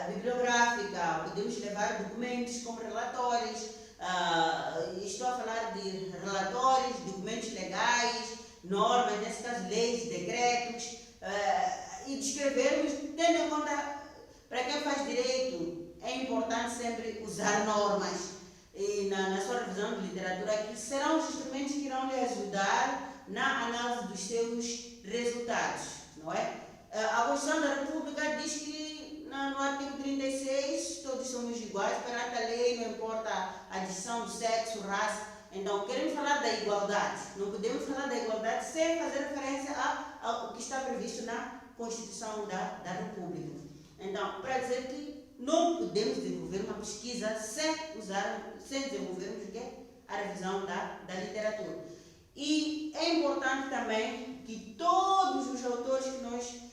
Speaker 1: bibliográfica, podemos levar documentos como relatórios, estou a falar de relatórios, documentos legais, normas, nesse caso leis, decretos, e descrevermos, tendo em conta, para quem faz direito, é importante sempre usar normas. E na sua revisão de literatura, que serão os instrumentos que irão lhe ajudar na análise dos seus resultados, não é? A Constituição da República diz que no artigo 36 todos somos iguais perante a lei, não importa a distinção do sexo, raça. Então, queremos falar da igualdade. Não podemos falar da igualdade sem fazer referência ao que está previsto na Constituição da República. Então, para dizer que não podemos desenvolver uma pesquisa sem desenvolvermos o quê? A revisão da literatura. E é importante também que todos os autores que nós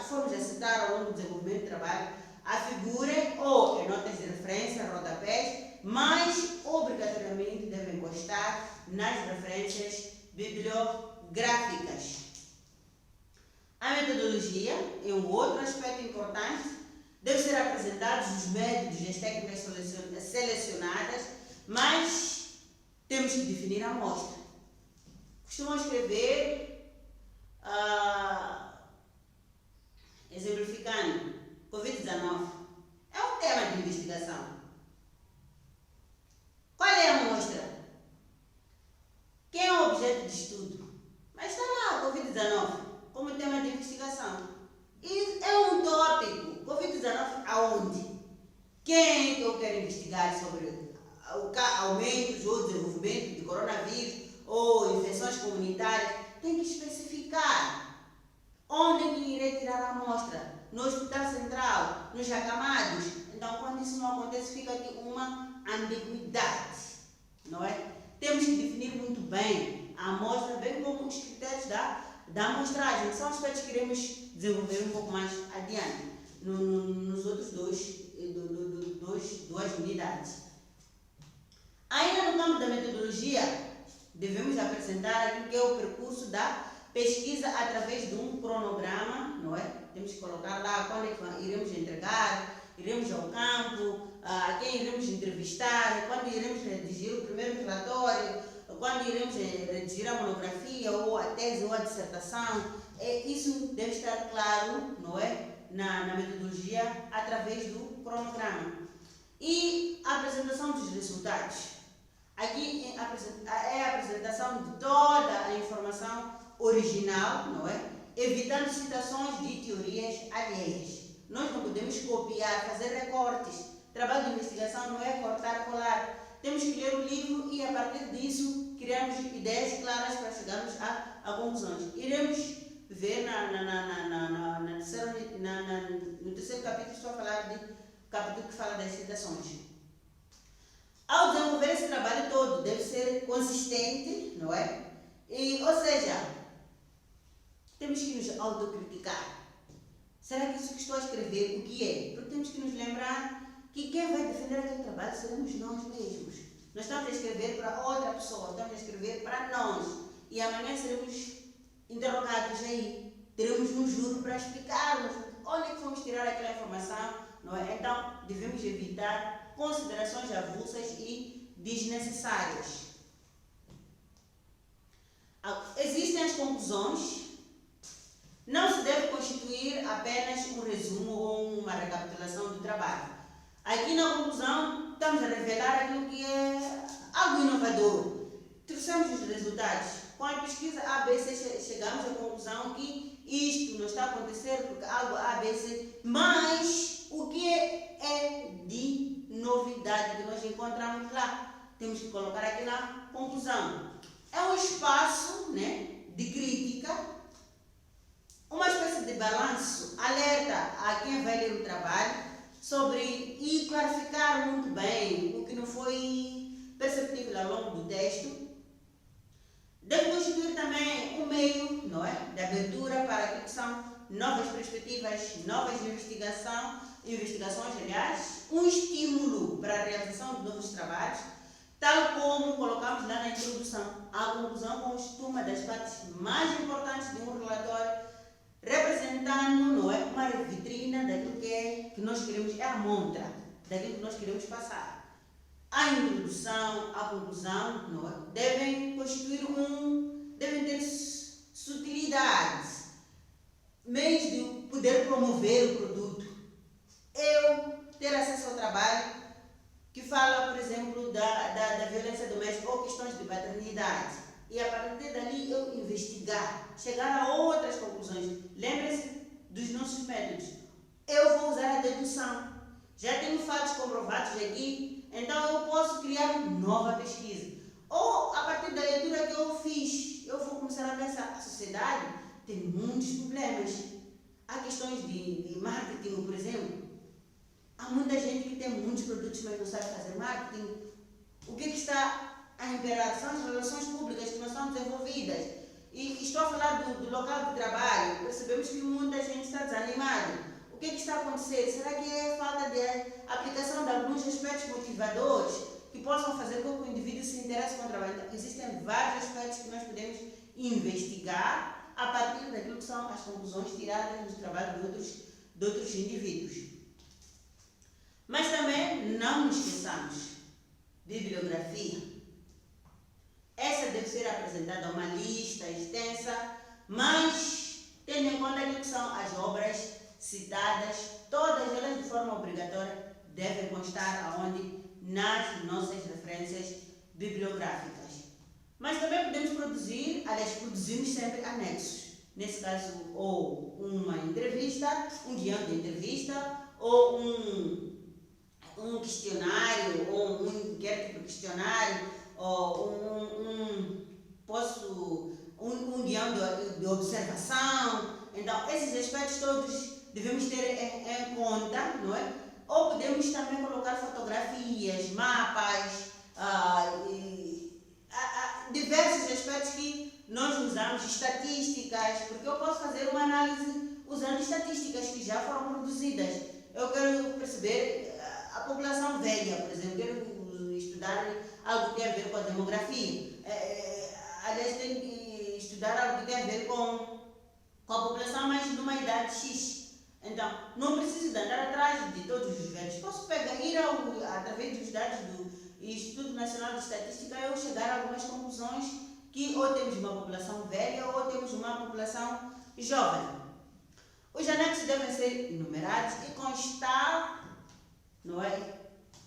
Speaker 1: formos a citar ao longo do desenvolvimento do trabalho afigurem ou em notas de referência, rodapés, mas obrigatoriamente devem constar nas referências bibliográficas. A metodologia é um outro aspecto importante. Devem ser apresentados os métodos e as técnicas selecionadas, mas temos que definir a amostra. Costumam escrever, exemplificando, Covid-19 é um tema de investigação. Qual é a amostra? Quem é o objeto de estudo? Mas está lá, Covid-19, como tema de investigação. E é um tópico. Covid-19 aonde? Quem que eu quero investigar sobre aumentos ou desenvolvimento de coronavírus ou infecções comunitárias? Tem que especificar onde é que irei tirar a amostra. No Hospital Central, nos acamados. Então, quando isso não acontece, fica aqui uma ambiguidade, não é? Temos que definir muito bem a amostra, bem como os critérios da amostragem, que são aspectos que iremos desenvolver um pouco mais adiante, nos outros duas unidades. Ainda no campo da metodologia, devemos apresentar aquilo que é o percurso da pesquisa através de um cronograma, não é? Temos que colocar lá quando é que iremos entregar, iremos ao campo, a quem iremos entrevistar, quando iremos redigir o primeiro relatório, quando iremos redigir a monografia, ou a tese, ou a dissertação. Isso deve estar claro, não é? Na metodologia, através do cronograma. E a apresentação dos resultados. Aqui é a apresentação de toda a informação original, não é? Evitando citações de teorias alheias. Nós não podemos copiar, fazer recortes. Trabalho de investigação não é cortar, colar. Temos que ler o livro e, a partir disso, criarmos ideias claras para chegarmos a conclusões. Iremos ver no terceiro capítulo, estou a falar de capítulo que fala das citações. Ao desenvolver esse trabalho todo, deve ser consistente, não é? Ou seja, temos que nos autocriticar. Será que isso que estou a escrever, o que é? Porque temos que nos lembrar que quem vai defender aquele trabalho seremos nós mesmos. Nós estamos a escrever para outra pessoa, estamos a escrever para nós. E amanhã seremos interrogados aí. Teremos um júri para explicarmos onde é que vamos tirar aquela informação, não é? Então, devemos evitar considerações avulsas e desnecessárias. Existem as conclusões. Não se deve constituir apenas um resumo ou uma recapitulação do trabalho. Aqui na conclusão, estamos a revelar aquilo que é algo inovador. Trouxemos os resultados. Com a pesquisa ABC, chegamos à conclusão que isto não está a acontecer porque algo ABC, mas o que é de novidade que nós encontramos lá? Temos que colocar aqui na conclusão. É um espaço, né, de crítica, uma espécie de balanço, alerta a quem vai ler o trabalho sobre e clarificar muito bem o que não foi perceptível ao longo do texto. Deve constituir também um meio, não é, de abertura para aquilo que são novas perspectivas, novas investigações, aliás, um estímulo para a realização de novos trabalhos, tal como colocamos lá na introdução. A conclusão costuma das partes mais importantes de um relatório, representando, não é, uma vitrina daquilo que nós queremos, é a montra daquilo que nós queremos passar. A introdução, a conclusão, não é, devem ter sutilidades, meios de poder promover o produto. Eu ter acesso ao trabalho que fala, por exemplo, da violência doméstica ou questões de paternidade. E a partir dali eu investigar, chegar a outras conclusões. Lembre-se dos nossos métodos. Eu vou usar a dedução. Já tenho fatos comprovados aqui, então eu posso criar uma nova pesquisa. Ou a partir da leitura que eu fiz, eu vou começar a pensar, a sociedade tem muitos problemas. Há questões de marketing, por exemplo. Há muita gente que tem muitos produtos, mas não sabe fazer marketing. O que está a imperar são as relações públicas que não são desenvolvidas. E estou a falar do local de trabalho. Percebemos que muita gente está desanimada. O que está a acontecer? Será que é falta de aplicação de alguns aspectos motivadores que possam fazer com que o indivíduo se interesse com o trabalho? Então, existem vários aspectos que nós podemos investigar a partir daquilo que são as conclusões tiradas do trabalho de outros indivíduos. Mas também não nos esqueçamos, bibliografia. Essa deve ser apresentada uma lista extensa, mas tendo em conta aquilo que são as obras citadas, todas elas de forma obrigatória devem constar aonde? Nas nossas referências bibliográficas. Mas também podemos produzimos sempre anexos. Nesse caso, ou uma entrevista, um guião de entrevista, ou um questionário, ou um inquérito para questionário, ou um guião de observação. Então, esses aspectos todos devemos ter em conta, não é? Ou podemos também colocar fotografias, mapas, diversos aspectos que nós usamos, estatísticas, porque eu posso fazer uma análise usando estatísticas que já foram produzidas. Eu quero perceber a população velha, por exemplo, quero estudar algo que tem a ver com a demografia. Aliás, tem que estudar algo que tem a ver com a população mais de uma idade X. Então, não preciso de andar atrás de todos os velhos. Posso ir através dos dados do Instituto Nacional de Estatística, eu chegar a algumas conclusões que ou temos uma população velha ou temos uma população jovem. Os anexos devem ser enumerados e constar, não é,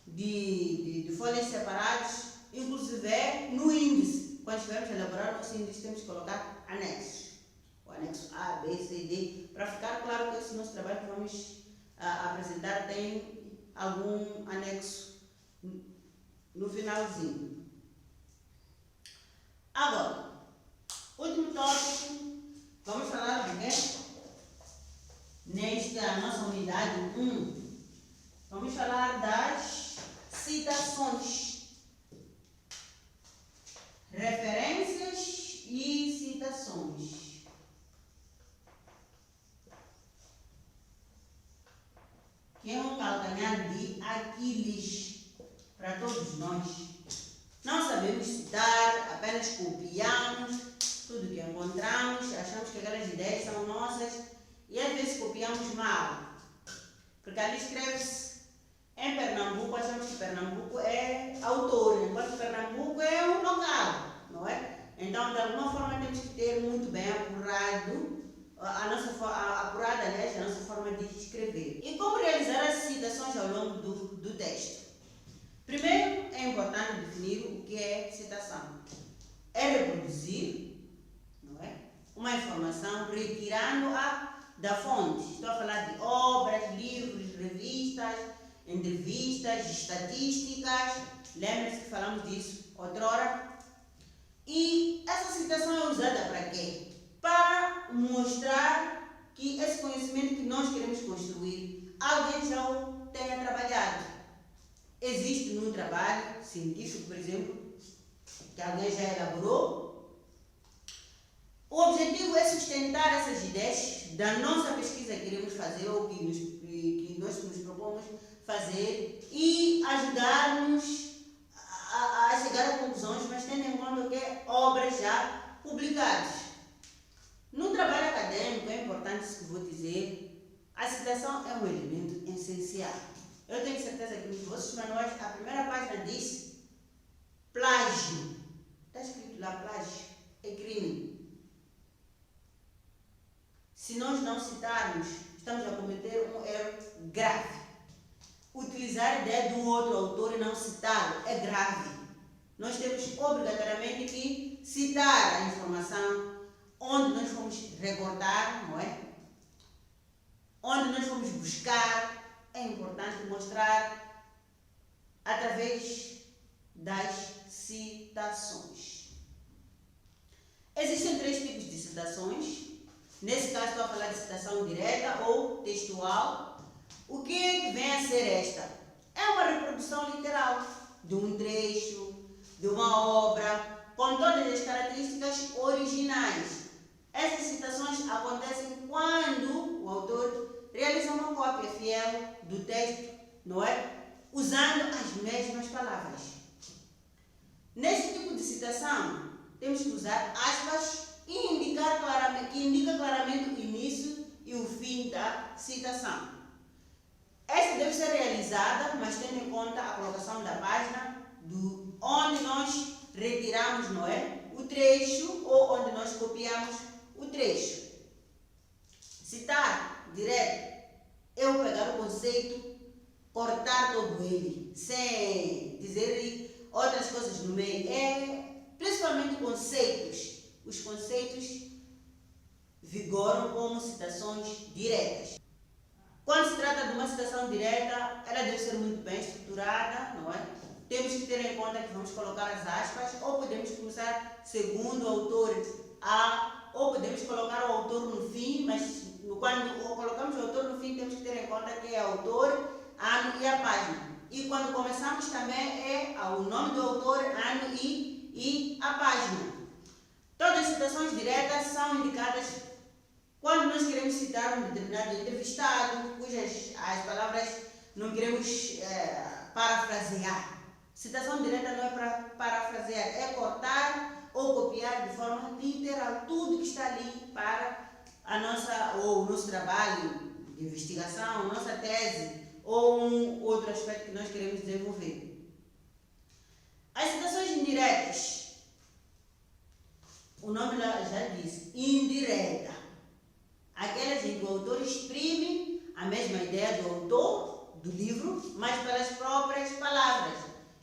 Speaker 1: de folhas separadas, inclusive no índice. Quando estivermos a elaborar o nosso índice, temos que colocar anexos. O anexo A, B, C, D, para ficar claro que esse nosso trabalho que vamos apresentar tem algum anexo no finalzinho. Agora, último tópico, vamos falar de quê? Nesta nossa unidade 1, vamos falar das citações, referências e citações. Que é um calcanhar de Aquiles para todos nós. Não sabemos citar, apenas copiamos tudo que encontramos, achamos que aquelas ideias são nossas e às vezes copiamos mal. Porque ali escreve-se em Pernambuco, achamos que Pernambuco é autor, enquanto Pernambuco é um local, não é? Então, de alguma forma, temos que ter muito bem apurado a nossa forma de escrever. E como realizar as citações ao longo do importante definir o que é citação. É reproduzir, não é? Uma informação retirando-a da fonte. Estou a falar de obras, livros, revistas, entrevistas, estatísticas. Lembre-se que falamos disso outrora. E essa citação é usada para quê? Para mostrar que esse conhecimento que nós queremos construir, alguém já o tenha trabalhado. Existe num trabalho científico, por exemplo, que alguém já elaborou. O objetivo é sustentar essas ideias da nossa pesquisa que queremos fazer ou que nós nos propomos fazer e ajudar-nos a chegar a conclusões, mas tendo em conta que obras já publicadas. No trabalho acadêmico, é importante isso que vou dizer, a citação é um elemento essencial. Eu tenho certeza que nos vossos manuais, a primeira página diz plágio. Está escrito lá, plágio é crime. Se nós não citarmos, estamos a cometer um erro grave. Utilizar a ideia do outro autor e não citá-lo é grave. Nós temos obrigatoriamente que citar a informação onde nós vamos recortar, não é? Onde nós vamos buscar. É importante mostrar através das citações. Existem 3 tipos de citações. Nesse caso, estou a falar de citação direta ou textual. O que é que vem a ser esta? É uma reprodução literal de um trecho, de uma obra, com todas as características originais. Essas citações acontecem quando o autor realiza uma cópia fiel do texto, não é? Usando as mesmas palavras. Nesse tipo de citação, temos que usar aspas e que indica claramente o início e o fim da citação. Esta deve ser realizada, mas tendo em conta a colocação da página, onde nós retiramos, não é? O trecho ou onde nós copiamos o trecho. Citar direto, eu pegar o conceito, cortar todo ele, sem dizer outras coisas no meio. Principalmente conceitos. Os conceitos vigoram como citações diretas. Quando se trata de uma citação direta, ela deve ser muito bem estruturada, não é? Temos que ter em conta que vamos colocar as aspas, ou podemos começar segundo o autor A, ou podemos colocar o autor no fim, mas quando colocamos o autor no fim, temos que ter em conta que é autor, ano e a página. E quando começamos também é o nome do autor, ano e a página. Todas as citações diretas são indicadas quando nós queremos citar um determinado entrevistado, cujas as palavras não queremos parafrasear. Citação direta não é para parafrasear, é cortar ou copiar de forma literal tudo que está ali para o nosso trabalho de investigação, nossa tese ou um outro aspecto que nós queremos desenvolver. As citações indiretas, o nome já diz, indireta. Aquelas em que o autor exprime a mesma ideia do autor do livro, mas pelas próprias palavras.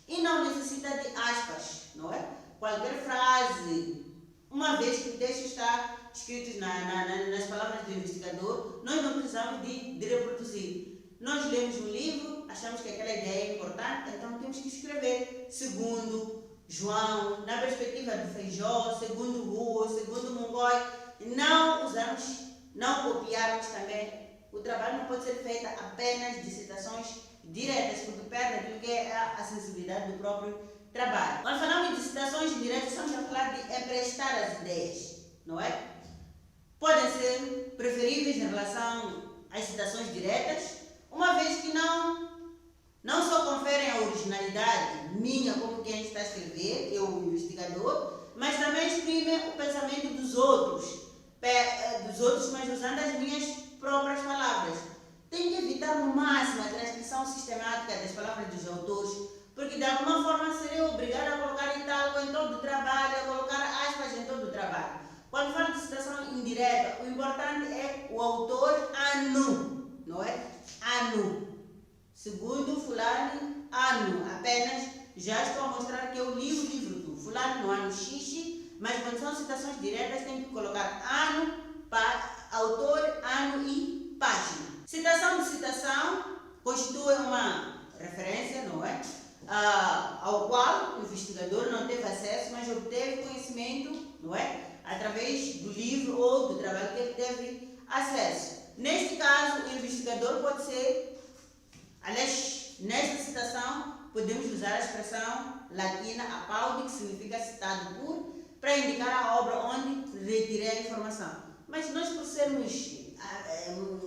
Speaker 1: E não necessita de aspas, não é? Qualquer frase, uma vez que o texto está escrito nas palavras do investigador, nós não precisamos de reproduzir. Nós lemos um livro, achamos que aquela ideia é importante, então temos que escrever segundo João, na perspectiva do Feijó, segundo Rua, segundo Mongói. Não copiarmos também. O trabalho não pode ser feito apenas de citações diretas, porque perde aquilo que é a sensibilidade do próprio trabalho. Quando falamos de citações diretas, estamos a falar de emprestar as ideias, não é? Podem ser preferíveis em relação às citações diretas, uma vez que não só conferem a originalidade minha como quem está a escrever, eu o investigador, mas também exprimem o pensamento dos outros, mas usando as minhas próprias palavras. Tenho que evitar no máximo a transcrição sistemática das palavras dos autores, porque de alguma forma serei obrigada a colocar itálico em todo o trabalho, a colocar aspas em todo o trabalho. Quando falo de citação indireta, o importante é o autor ano, não é? Ano. Segundo fulano, ano, apenas já estou a mostrar que eu li o livro do fulano no ano X, mas quando são citações diretas, tenho que colocar ano, autor, ano e página. Citação de citação constitui uma referência, não é? Ao qual o investigador não teve acesso, mas obteve conhecimento, não é? Através do livro ou do trabalho que ele teve acesso. Neste caso, o investigador pode ser, aliás, nesta citação, podemos usar a expressão latina apaude, que significa citado por, para indicar a obra onde retirei a informação. Mas nós, por sermos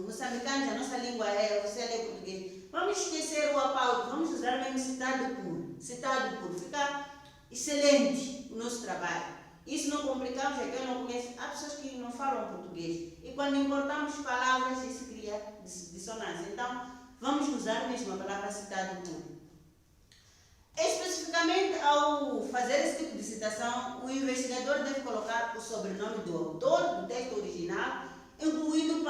Speaker 1: moçambicanos, a nossa língua você lê português, vamos esquecer o apaude, vamos usar mesmo citado por. Citado por, fica excelente o nosso trabalho. Isso não complicamos, é que eu não conheço. Há pessoas que não falam português e quando importamos palavras, isso cria dissonância. Então, vamos usar mesmo a palavra citado por. Especificamente, ao fazer esse tipo de citação, o investigador deve colocar o sobrenome do autor do texto original, incluindo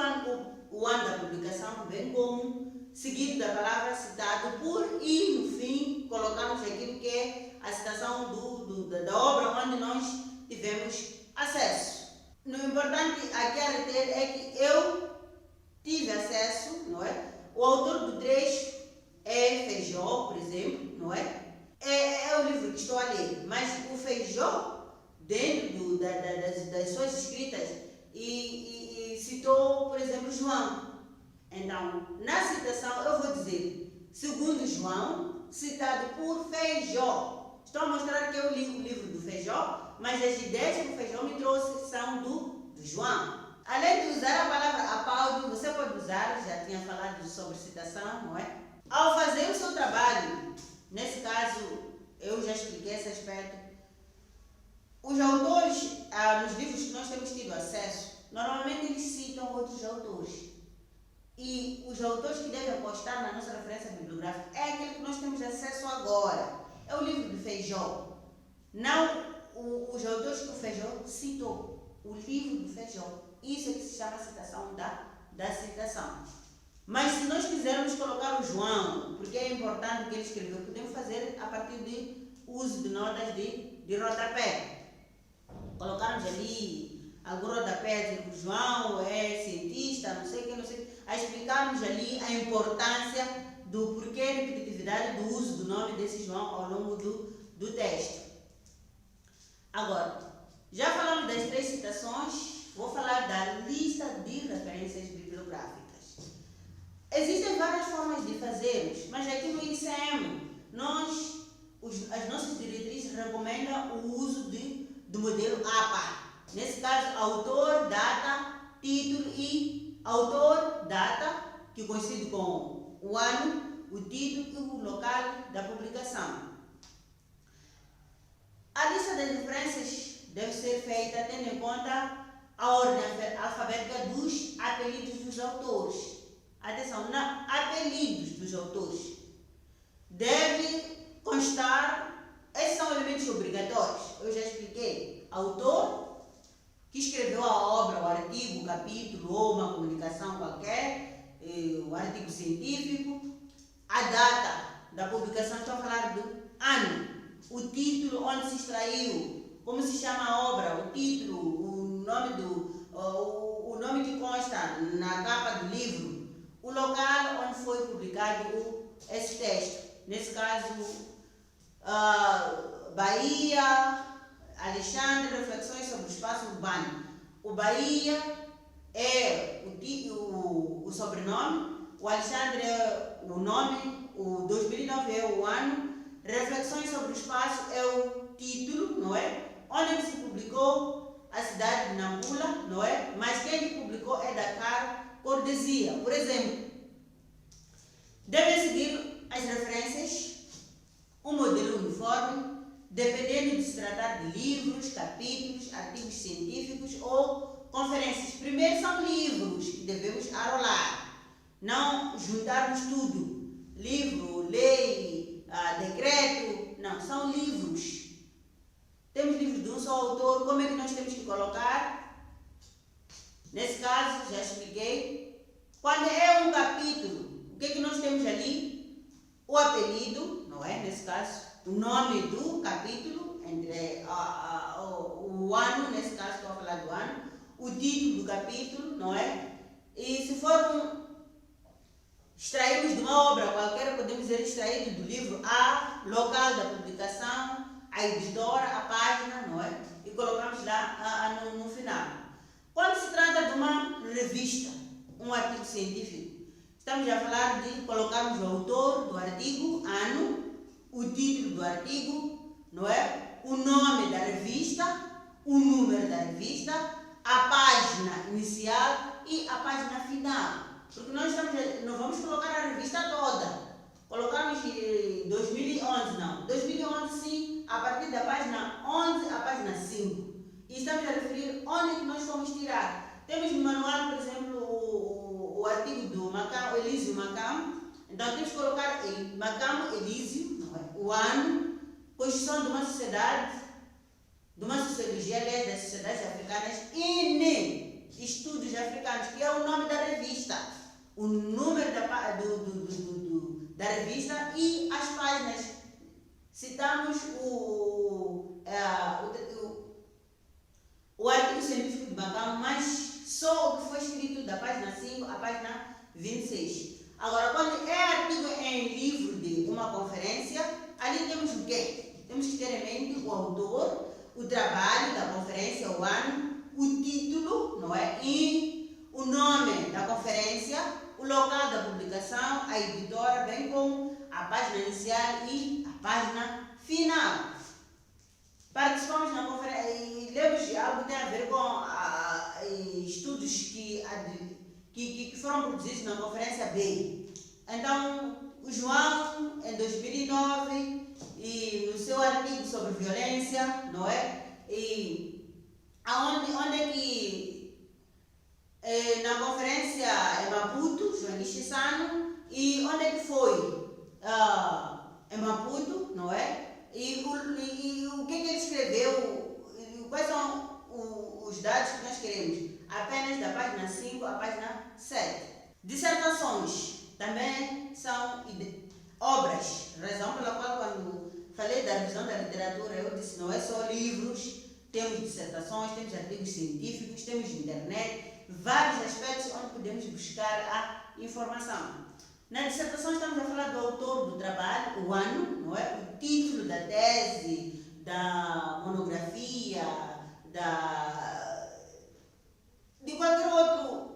Speaker 1: o ano da publicação, bem como seguido da palavra citado por, e no fim colocamos aquilo que é a citação da obra onde nós tivemos acesso. O importante aqui a reter é que eu tive acesso, não é? O autor do trecho é Feijó, por exemplo, não é? É o livro que estou a ler, mas o Feijó, dentro das suas escritas, e citou, por exemplo, João. Então, na citação, eu vou dizer, segundo João, citado por Feijó. Estou a mostrar que eu li o livro do Feijó, mas as ideias que o Feijó me trouxe são do João. Além de usar a palavra apaude, você pode usar, já tinha falado sobre citação, não é? Ao fazer o seu trabalho, nesse caso, eu já expliquei esse aspecto. Os autores, nos livros que nós temos tido acesso, normalmente eles citam outros autores. E os autores que devem constar na nossa referência bibliográfica é aquele que nós temos acesso agora. É o livro de Feijó. Não os autores que o Feijó citou. O livro do Feijó. Isso é que se chama citação da citação. Mas se nós quisermos colocar o João, porque é importante o que ele escreveu, podemos fazer a partir de uso de notas de rodapé. Colocarmos ali algum rodapé, dizer que o João é cientista, não sei o que, não sei. A explicarmos ali a importância do porquê a repetitividade do uso do nome desse João ao longo do texto. Agora, já falamos das 3 citações, vou falar da lista de referências bibliográficas. Existem várias formas de fazermos, mas aqui no ICM, as nossas diretrizes recomendam o uso do modelo APA. Nesse caso, autor, data, título e autor, data, que coincide com o ano, o título e o local da publicação. A lista das referências deve ser feita tendo em conta a ordem alfabética dos apelidos dos autores. Atenção, não, apelidos dos autores. Deve constar, esses são elementos obrigatórios. Eu já expliquei. Autor, que escreveu a obra, o artigo, o capítulo ou uma comunicação qualquer, o artigo científico. A data da publicação, estou a falar do ano. O título, onde se extraiu, como se chama a obra, o título, o nome que consta na capa do livro, o local onde foi publicado esse texto. Nesse caso, Bahia, Alexandre, reflexões sobre o espaço urbano. O Bahia é o sobrenome, o Alexandre é o nome, o 2009 é o ano, reflexões sobre o espaço é o título, não é? Onde se publicou a cidade de Nampula, não é? Mas quem publicou é Dakar Cortesia. Por exemplo, devem seguir as referências, um modelo uniforme, dependendo de se tratar de livros, capítulos, artigos científicos ou conferências. Primeiro são livros que devemos arrolar, não juntarmos tudo. Livro, lei, decreto, não, são livros. Temos livros de um só autor, como é que nós temos que colocar? Nesse caso, já expliquei. Quando é um capítulo, o que é que nós temos ali? O apelido, não é? Nesse caso, o nome do capítulo, entre o ano, nesse caso estou a falar do ano, o título do capítulo, não é? E se for extraímos de uma obra qualquer, podemos dizer extraído do livro A, local da publicação, a editora, a página, não é? E colocamos lá no final. Quando se trata de uma revista, um artigo científico, estamos a falar de colocarmos o autor do artigo, ano, o título do artigo, não é? O nome da revista, o número da revista, a página inicial e a página final. Porque nós não vamos colocar a revista toda. Colocamos 2011, não. 2011 sim, a partir da página 11 à página 5. E estamos a referir onde que nós fomos tirar. Temos no manual, por exemplo, o artigo do Macamo, Elísio Macamo. Então temos que colocar Macamo, Elísio, não é? O ano, posição de uma sociedade, de uma sociologia, aliás, das sociedades africanas, e nem estudos africanos, que é o nome da revista, o número da revista e as páginas. Citamos o artigo científico de Macamo, mas só o que foi escrito da página 5 à página 26. Agora, quando é artigo em livro de uma conferência, ali temos o quê? Temos que ter em mente o autor, o trabalho da conferência, o ano, o título, não é? E o nome da conferência, o local da publicação, a editora, bem como a página inicial e a página final. Participamos na conferência e lemos algo que tem a ver com estudos que foram produzidos na conferência B. Então, o João, em 2009, e no seu artigo sobre violência, não é? E onde é que na conferência em Maputo, João Chissano, e onde é que foi? Em Maputo, não é? E o que ele escreveu? Quais são os dados que nós queremos? Apenas da página 5 à página 7. Dissertações também são obras, razão pela qual quando falei da revisão da literatura, eu disse não é só livros, temos dissertações, temos artigos científicos, temos internet, vários aspectos onde podemos buscar a informação. Na dissertação estamos a falar do autor do trabalho, o ano, não é? O título da tese, da monografia, de qualquer outro.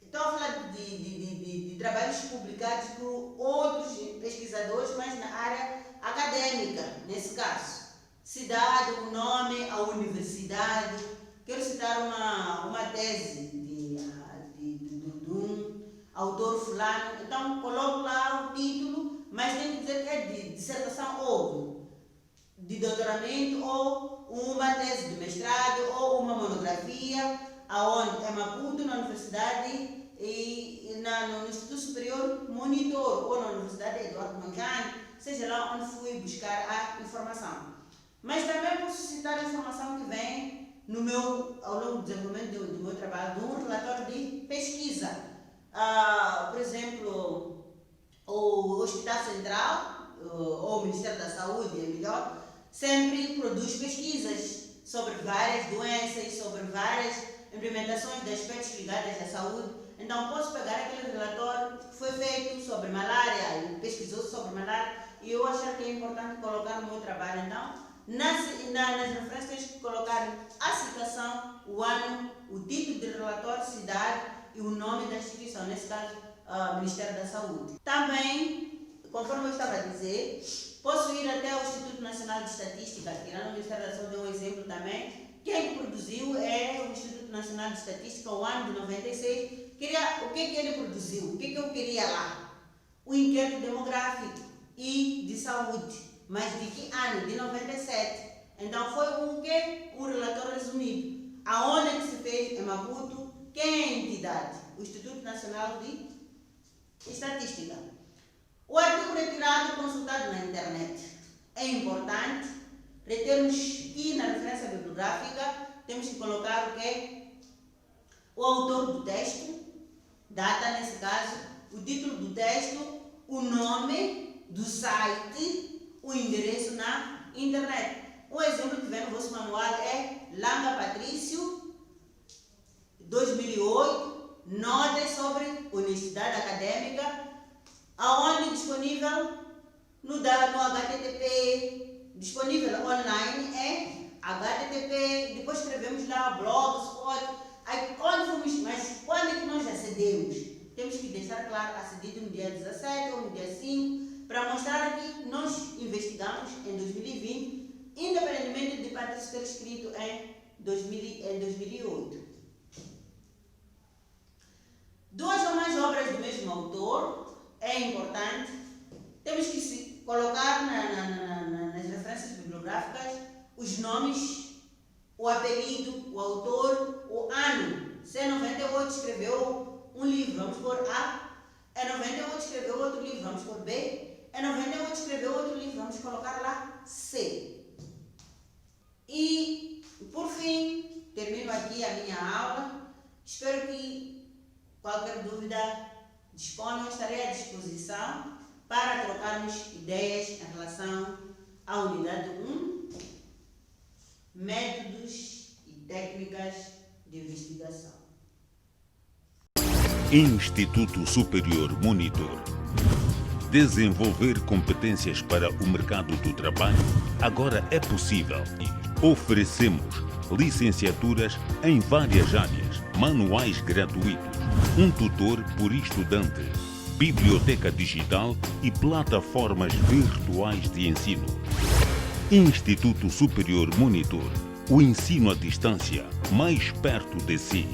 Speaker 1: Estou a falar de trabalhos publicados por outros pesquisadores, mas na área acadêmica, nesse caso. Cidade, o nome, a universidade. Quero citar uma tese de um autor fulano. Então, coloco lá o título, mas tem que dizer que é de dissertação ou de doutoramento, ou uma tese de mestrado, ou uma monografia, aonde é Maputo, na universidade e no Instituto Superior Monitor, ou na Universidade Eduardo Mondlane, seja lá onde fui buscar a informação. Mas também posso citar a informação que vem ao longo do desenvolvimento do meu trabalho, de um relatório de pesquisa. Por exemplo, o Hospital Central, ou o Ministério da Saúde, é melhor, sempre produz pesquisas sobre várias doenças, sobre várias implementações de aspectos ligados à saúde. Então, posso pegar aquele relatório que foi feito sobre malária, e pesquisou sobre malária, e eu achar que é importante colocar no meu trabalho. Então, nas referências, tens que colocar a citação, o ano, o título do relatório, cidade e o nome da instituição, nesse caso, Ministério da Saúde. Também, conforme eu estava a dizer, posso ir até o Instituto Nacional de Estatística, tirando o Ministério da Saúde, é um exemplo também. Quem produziu é o Instituto Nacional de Estatística, o ano de 96. O que ele produziu? O que eu queria lá? O inquérito demográfico e de saúde. Mas de que ano? De 97. Então foi um relatório resumido. Aonde que se fez? Em Maputo. Quem é a entidade? O Instituto Nacional de Estatística. O artigo retirado e consultado na internet. É importante retermos que na referência bibliográfica temos que colocar o quê? O autor do texto, data nesse caso, o título do texto, o nome do site, o o endereço na internet. O exemplo que vem no vosso manual é Langa Patrício, 2008, notas sobre honestidade acadêmica, aonde disponível no HTTP, disponível online é HTTP, depois escrevemos lá blogspot, mas quando é que nós acedemos? Temos que deixar claro, acedido no dia 17 ou no dia 5, para mostrar que nós investigamos em 2020, independentemente de Patrício ter escrito em 2008. Duas ou mais obras do mesmo autor é importante. Temos que se colocar nas referências bibliográficas os nomes, o apelido, o autor, o ano. Se em 98 escreveu um livro, vamos por A. Em 98 escreveu outro livro, vamos por B. Em 98 escreveu outro livro, vamos colocar lá C. E, por fim, termino aqui a minha aula. Espero que qualquer dúvida disponham, estarei à disposição para trocarmos ideias em relação à unidade 1, métodos e técnicas de investigação.
Speaker 2: Instituto Superior Monitor. Desenvolver competências para o mercado do trabalho agora é possível. Oferecemos licenciaturas em várias áreas, manuais gratuitos, um tutor por estudante, biblioteca digital e plataformas virtuais de ensino. Instituto Superior Monitor. O ensino à distância mais perto de si.